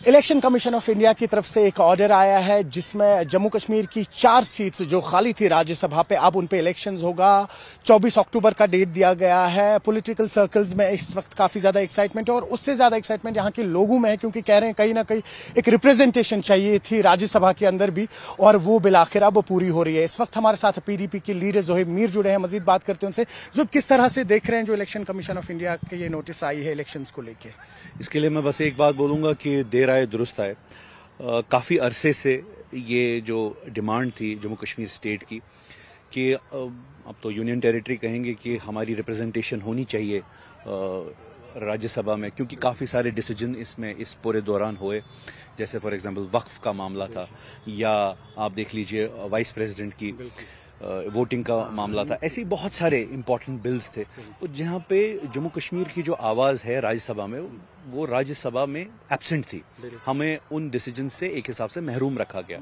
Election commission of India की तरफ से एक ऑर्डर आया है जिसमें जम्मू कश्मीर की 4 सीट्स जो खाली थी राज्यसभा पे अब उन पे इलेक्शंस होगा। 24 अक्टूबर का डेट दिया गया है। पॉलिटिकल सर्कल्स में इस वक्त काफी ज्यादा एक्साइटमेंट है और उससे ज्यादा एक्साइटमेंट यहाँ के लोगों में है क्योंकि कह रहे हैं कहीं ना कहीं एक रिप्रेजेंटेशन चाहिए थी राज्यसभा के अंदर भी और वो बिल आखिर अब पूरी हो रही है। इस वक्त हमारे साथ पीडीपी के लीडर जोहेब मीर जुड़े हैं, मजीद बात करते हैं उनसे। जो किस तरह से देख रहे हैं जो इलेक्शन कमीशन ऑफ इंडिया के ये नोटिस आई है इलेक्शंस को लेके? इसके लिए मैं बस एक बात बोलूंगा कि देर आए दुरुस्त आए। काफ़ी अरसे से ये जो डिमांड थी जम्मू कश्मीर स्टेट की कि अब तो यूनियन टेरिटरी कहेंगे कि हमारी रिप्रेजेंटेशन होनी चाहिए राज्यसभा में, क्योंकि काफ़ी सारे डिसीजन इसमें इस पूरे दौरान हुए। जैसे फॉर एग्जांपल वक्फ का मामला था या आप देख लीजिए वाइस प्रेसिडेंट की वोटिंग का मामला था। ऐसे ही बहुत सारे इंपॉर्टेंट बिल्स थे तो जहाँ पे जम्मू कश्मीर की जो आवाज़ है राज्यसभा में वो राज्यसभा में एब्सेंट थी। हमें उन डिसीजन से एक हिसाब से महरूम रखा गया।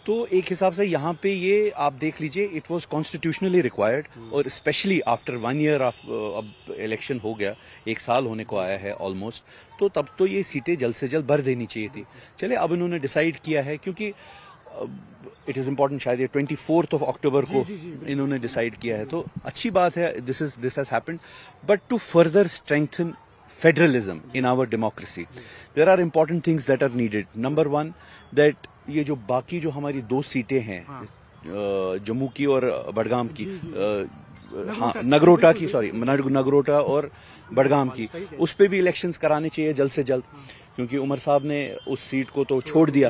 तो एक हिसाब से यहाँ पे ये आप देख लीजिए इट वाज कॉन्स्टिट्यूशनली रिक्वायर्ड और स्पेशली आफ्टर 1 ईयर अब इलेक्शन हो गया, 1 साल होने को आया है ऑलमोस्ट, तो तब तो ये सीटें जल्द से जल्द भर देनी चाहिए थी। चले अब इन्होंने डिसाइड किया है क्योंकि इट इज़ इम्पॉर्टेंट, शायद ये 24 अक्टूबर को इन्होंने डिसाइड किया है तो अच्छी बात है। This has happened, but to further strengthen federalism in our democracy there are important things that are needed. Number 1 that ये जो बाकी जो हमारी 2 सीटें हैं जम्मू की और बडगाम की, नगरोटा की, सॉरी नगरोटा और बडगाम की, उस पे भी इलेक्शंस कराने चाहिए जल्द से जल्द, क्योंकि उमर साहब ने उस सीट को तो छोड़ दिया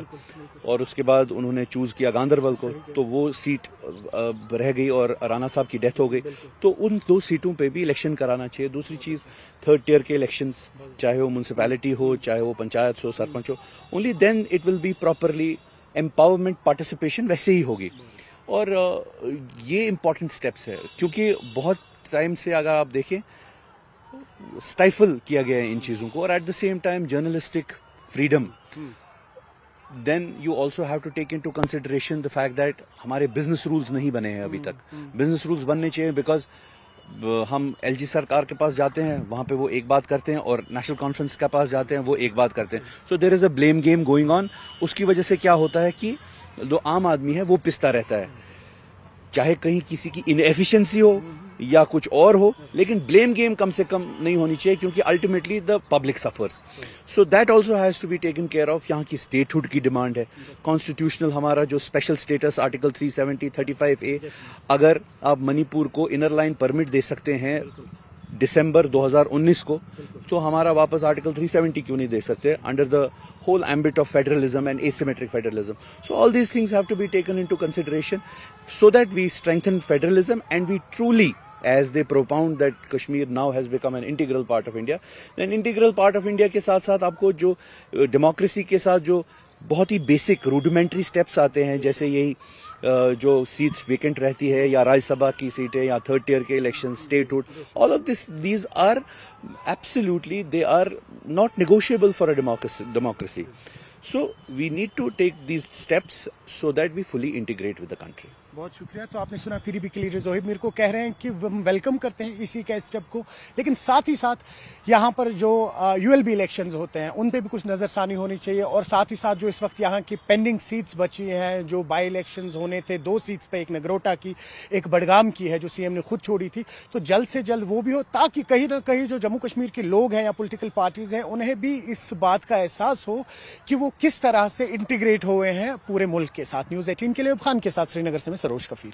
और उसके बाद उन्होंने चूज किया गांदरबल को, तो वो सीट रह गई और राणा साहब की डेथ हो गई। तो उन 2 सीटों पे भी इलेक्शन कराना चाहिए। दूसरी चीज 3rd टियर के इलेक्शंस, चाहे वो म्यूनसिपैलिटी हो चाहे वो पंचायत हो, सरपंच हो, only then it will be properly empowerment participation वैसे ही होगी। और ये इंपॉर्टेंट स्टेप्स है क्योंकि बहुत टाइम से अगर आप देखें स्टाइफल किया गया है इन चीजों को, और at the same time journalistic freedom. Then you also have to take into consideration the fact that हमारे बिजनेस रूल्स नहीं बने हैं अभी तक। बिजनेस रूल्स बनने चाहिए बिकॉज हम एलजी सरकार के पास जाते हैं, वहां पे वो एक बात करते हैं, और नेशनल कॉन्फ्रेंस के पास जाते हैं वो एक बात करते हैं। So there is a blame game going on. उसकी वजह से क्या होता है कि जो आम आदमी है वो पिसता रहता है, चाहे कहीं किसी की इनएफिशिएंसी हो या कुछ और हो, लेकिन ब्लेम गेम कम से कम नहीं होनी चाहिए क्योंकि ultimately the public suffers. So that also has to be taken care of. यहाँ की स्टेटहुड की डिमांड है, कॉन्स्टिट्यूशनल हमारा जो स्पेशल स्टेटस आर्टिकल 370 35A, अगर आप मणिपुर को इनर लाइन परमिट दे सकते हैं दिसंबर 2019 को, तो हमारा वापस आर्टिकल 370 क्यों नहीं दे सकते under the whole ambit of federalism and asymmetric federalism. So all these things have to be taken into consideration so that we strengthen federalism and we truly, as they propound that Kashmir now has become an integral part of India, then integral part of India के साथ साथ आपको जो democracy के साथ जो बहुत ही basic rudimentary steps आते हैं, जैसे यही जो सीट्स वेकेंट रहती है या राज्यसभा की सीटें या 3rd टियर के election, statehood, all of these are absolutely they are not negotiable for a democracy. So we need to take these steps so that we fully integrate with the country. बहुत शुक्रिया। तो आपने सुना PDP के leader Zoheb Mir को कह रहे हैं कि हम वेलकम करते हैं इसी का स्टेप को, लेकिन साथ ही साथ यहाँ पर जो यूएलबी इलेक्शंस होते हैं उन पे भी कुछ नजरसानी होनी चाहिए, और साथ ही साथ जो इस वक्त यहाँ की पेंडिंग सीट्स बची हैं, जो बाई इलेक्शंस होने थे 2 सीट्स पे, एक नगरोटा की एक बडगाम की है जो सीएम ने खुद छोड़ी थी, तो जल्द से जल्द वो भी हो ताकि कहीं ना कहीं जो जम्मू कश्मीर के लोग हैं या पॉलिटिकल पार्टीज हैं उन्हें भी इस बात का एहसास हो कि वो किस तरह से इंटीग्रेट हुए हैं पूरे मुल्क के साथ। न्यूज़ 18 के लिए खान के साथ श्रीनगर से मैं सरोज कफील।